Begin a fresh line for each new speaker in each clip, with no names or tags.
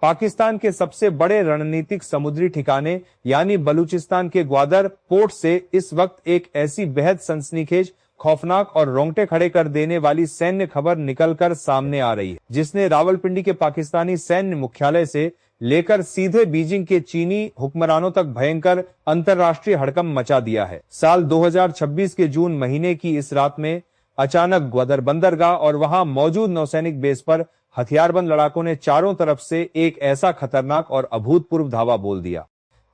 पाकिस्तान के सबसे बड़े रणनीतिक समुद्री ठिकाने यानी बलूचिस्तान के ग्वादर पोर्ट से इस वक्त एक ऐसी बेहद सनसनीखेज, खौफनाक और रोंगटे खड़े कर देने वाली सैन्य खबर निकलकर सामने आ रही है, जिसने रावलपिंडी के पाकिस्तानी सैन्य मुख्यालय से लेकर सीधे बीजिंग के चीनी हुक्मरानों तक भयंकर अंतर्राष्ट्रीय हड़कंप मचा दिया है। साल 2026 के जून महीने की इस रात में अचानक ग्वादर बंदरगाह और वहां मौजूद नौसैनिक बेस पर हथियारबंद लड़ाकों ने चारों तरफ से एक ऐसा खतरनाक और अभूतपूर्व धावा बोल दिया,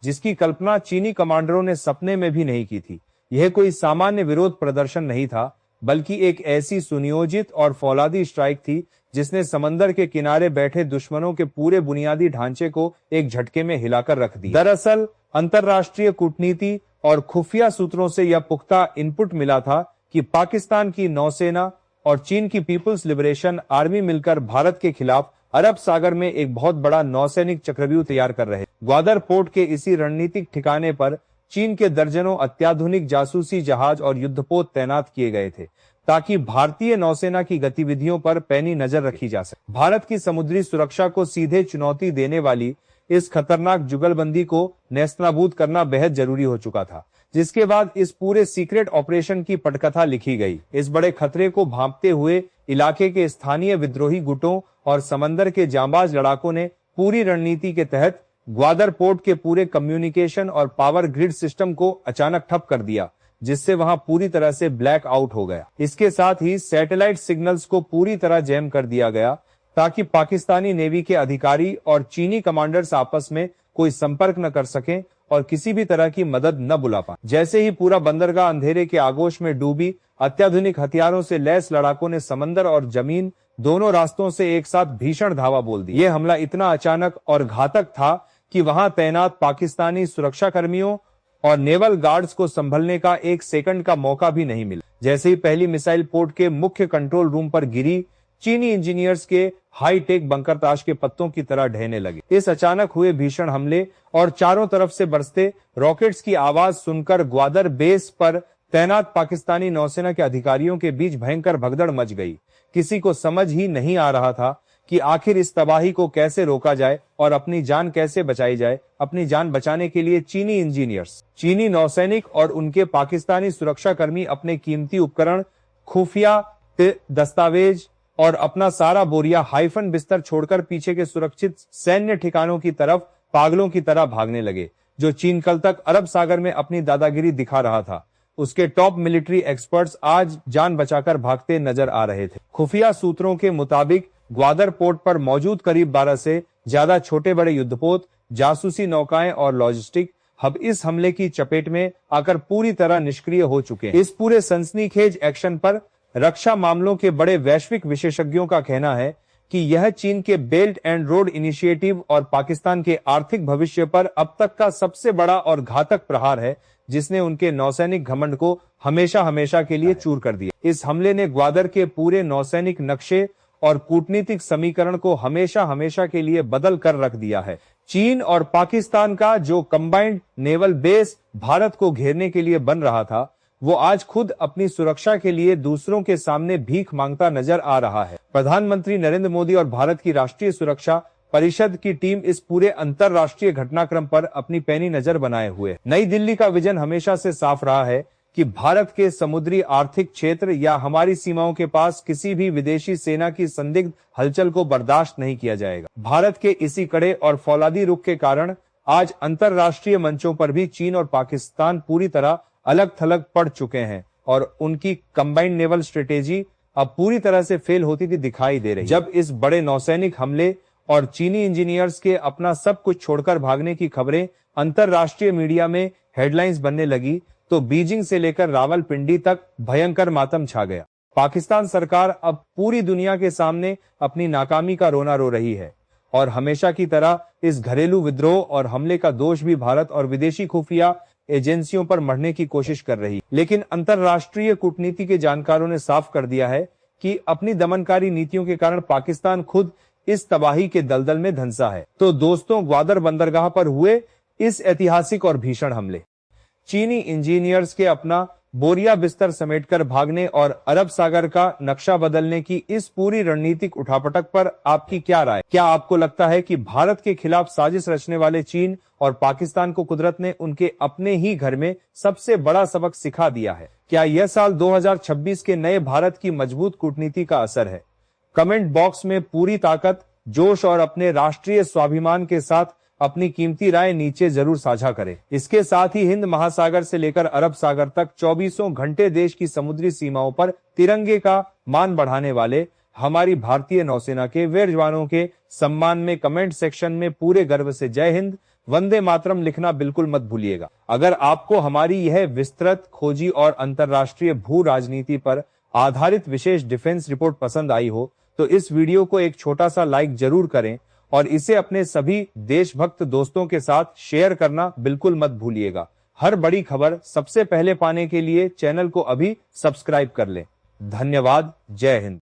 जिसकी कल्पना चीनी कमांडरों ने सपने में भी नहीं की थी। यह कोई सामान्य विरोध प्रदर्शन नहीं था, बल्कि एक ऐसी सुनियोजित और फौलादी स्ट्राइक थी जिसने समंदर के किनारे बैठे दुश्मनों के पूरे बुनियादी ढांचे को एक झटके में हिलाकर रख दिया। दरअसल अंतर्राष्ट्रीय कूटनीति और खुफिया सूत्रों से यह पुख्ता इनपुट मिला था कि पाकिस्तान की नौसेना और चीन की पीपुल्स लिबरेशन आर्मी मिलकर भारत के खिलाफ अरब सागर में एक बहुत बड़ा नौसैनिक चक्रव्यूह तैयार कर रहे। ग्वादर पोर्ट के इसी रणनीतिक ठिकाने पर चीन के दर्जनों अत्याधुनिक जासूसी जहाज और युद्धपोत तैनात किए गए थे, ताकि भारतीय नौसेना की गतिविधियों पर पैनी नजर रखी जा सके। भारत की समुद्री सुरक्षा को सीधे चुनौती देने वाली इस खतरनाक जुगलबंदी को नेस्तनाबूद करना बेहद जरूरी हो चुका था, जिसके बाद इस पूरे सीक्रेट ऑपरेशन की पटकथा लिखी गई। इस बड़े खतरे को भांपते हुए इलाके के स्थानीय विद्रोही गुटों और समंदर के जांबाज लड़ाकों ने पूरी रणनीति के तहत ग्वादर पोर्ट के पूरे कम्युनिकेशन और पावर ग्रिड सिस्टम को अचानक ठप कर दिया, जिससे वहां पूरी तरह से ब्लैक आउट हो गया। इसके साथ ही सैटेलाइट सिग्नल्स को पूरी तरह जैम कर दिया गया, ताकि पाकिस्तानी नेवी के अधिकारी और चीनी कमांडर्स आपस में कोई संपर्क न कर सकें और किसी भी तरह की मदद न बुला पाए। जैसे ही पूरा बंदरगाह अंधेरे के आगोश में डूबी, अत्याधुनिक हथियारों से लैस लड़ाकों ने समंदर और जमीन दोनों रास्तों से एक साथ भीषण धावा बोल दी। यह हमला इतना अचानक और घातक था कि वहां तैनात पाकिस्तानी सुरक्षा कर्मियों और नेवल गार्ड्स को संभलने का एक सेकंड का मौका भी नहीं मिला। जैसे ही पहली मिसाइल पोर्ट के मुख्य कंट्रोल रूम पर गिरी, चीनी इंजीनियर्स के हाईटेक बंकर ताश के पत्तों की तरह ढहने लगे। इस अचानक हुए भीषण हमले और चारों तरफ से बरसते रॉकेट्स की आवाज सुनकर ग्वादर बेस पर तैनात पाकिस्तानी नौसेना के अधिकारियों के बीच भयंकर भगदड़ मच गई। किसी को समझ ही नहीं आ रहा था कि आखिर इस तबाही को कैसे रोका जाए और अपनी जान कैसे बचाई जाए। अपनी जान बचाने के लिए चीनी इंजीनियर्स, चीनी नौसैनिक और उनके पाकिस्तानी सुरक्षाकर्मी अपने कीमती उपकरण, खुफिया दस्तावेज और अपना सारा बोरिया हाइफन बिस्तर छोड़कर पीछे के सुरक्षित सैन्य ठिकानों की तरफ पागलों की तरह भागने लगे, जो चीन कल तक अरब सागर में अपनी दादागिरी दिखा रहा था। उसके टॉप मिलिट्री एक्सपर्ट्स आज जान बचाकर भागते नजर आ रहे थे। खुफिया सूत्रों के मुताबिक ग्वादर पोर्ट पर मौजूद करीब 12 से ज्यादा छोटे बड़े युद्धपोत, जासूसी नौकाएं और लॉजिस्टिक हब इस हमले की चपेट में आकर पूरी तरह निष्क्रिय हो चुके हैं। इस पूरे सनसनीखेज एक्शन पर रक्षा मामलों के बड़े वैश्विक विशेषज्ञों का कहना है कि यह चीन के बेल्ट एंड रोड इनिशिएटिव और पाकिस्तान के आर्थिक भविष्य पर अब तक का सबसे बड़ा और घातक प्रहार है, जिसने उनके नौसैनिक घमंड को हमेशा हमेशा के लिए चूर कर दिया। इस हमले ने ग्वादर के पूरे नौसैनिक नक्शे और कूटनीतिक समीकरण को हमेशा हमेशा के लिए बदल कर रख दिया है। चीन और पाकिस्तान का जो कंबाइंड नेवल बेस भारत को घेरने के लिए बन रहा था, वो आज खुद अपनी सुरक्षा के लिए दूसरों के सामने भीख मांगता नजर आ रहा है। प्रधानमंत्री नरेंद्र मोदी और भारत की राष्ट्रीय सुरक्षा परिषद की टीम इस पूरे अंतरराष्ट्रीय घटनाक्रम पर अपनी पैनी नजर बनाए हुए। नई दिल्ली का विजन हमेशा से साफ रहा है कि भारत के समुद्री आर्थिक क्षेत्र या हमारी सीमाओं के पास किसी भी विदेशी सेना की संदिग्ध हलचल को बर्दाश्त नहीं किया जाएगा। भारत के इसी कड़े और फौलादी रुख के कारण आज अंतरराष्ट्रीय मंचों पर भी चीन और पाकिस्तान पूरी तरह अलग थलग पड़ चुके हैं और उनकी कंबाइंड नेवल स्ट्रेटेजी अब पूरी तरह से फेल होती थी दिखाई दे रही। जब इस बड़े नौसैनिक हमले और चीनी इंजीनियर्स के अपना सब कुछ छोड़कर भागने की खबरें अंतरराष्ट्रीय मीडिया में हेडलाइंस बनने लगी, तो बीजिंग से लेकर रावलपिंडी तक भयंकर मातम छा गया। पाकिस्तान सरकार अब पूरी दुनिया के सामने अपनी नाकामी का रोना रो रही है और हमेशा की तरह इस घरेलू विद्रोह और हमले का दोष भी भारत और विदेशी खुफिया एजेंसियों पर मढ़ने की कोशिश कर रही। लेकिन अंतरराष्ट्रीय कूटनीति के जानकारों ने साफ कर दिया है कि अपनी दमनकारी नीतियों के कारण पाकिस्तान खुद इस तबाही के दलदल में धंसा है। तो दोस्तों, ग्वादर बंदरगाह पर हुए इस ऐतिहासिक और भीषण हमले, चीनी इंजीनियर्स के अपना बोरिया बिस्तर समेटकर भागने और अरब सागर का नक्शा बदलने की इस पूरी रणनीतिक उठापटक पर आपकी क्या राय? क्या आपको लगता है कि भारत के खिलाफ साजिश रचने वाले चीन और पाकिस्तान को कुदरत ने उनके अपने ही घर में सबसे बड़ा सबक सिखा दिया है? क्या यह साल 2026 के नए भारत की मजबूत कूटनीति का असर है? कमेंट बॉक्स में पूरी ताकत, जोश और अपने राष्ट्रीय स्वाभिमान के साथ अपनी कीमती राय नीचे जरूर साझा करें। इसके साथ ही हिंद महासागर से लेकर अरब सागर तक 24 घंटे देश की समुद्री सीमाओं पर तिरंगे का मान बढ़ाने वाले हमारी भारतीय नौसेना के वीर जवानों के सम्मान में कमेंट सेक्शन में पूरे गर्व से जय हिंद, वंदे मातरम लिखना बिल्कुल मत भूलिएगा। अगर आपको हमारी यह विस्तृत, खोजी और अंतर्राष्ट्रीय भू राजनीति पर आधारित विशेष डिफेंस रिपोर्ट पसंद आई हो तो इस वीडियो को एक छोटा सा लाइक जरूर करें और इसे अपने सभी देशभक्त दोस्तों के साथ शेयर करना बिल्कुल मत भूलिएगा। हर बड़ी खबर सबसे पहले पाने के लिए चैनल को अभी सब्सक्राइब कर लें। धन्यवाद। जय हिंद।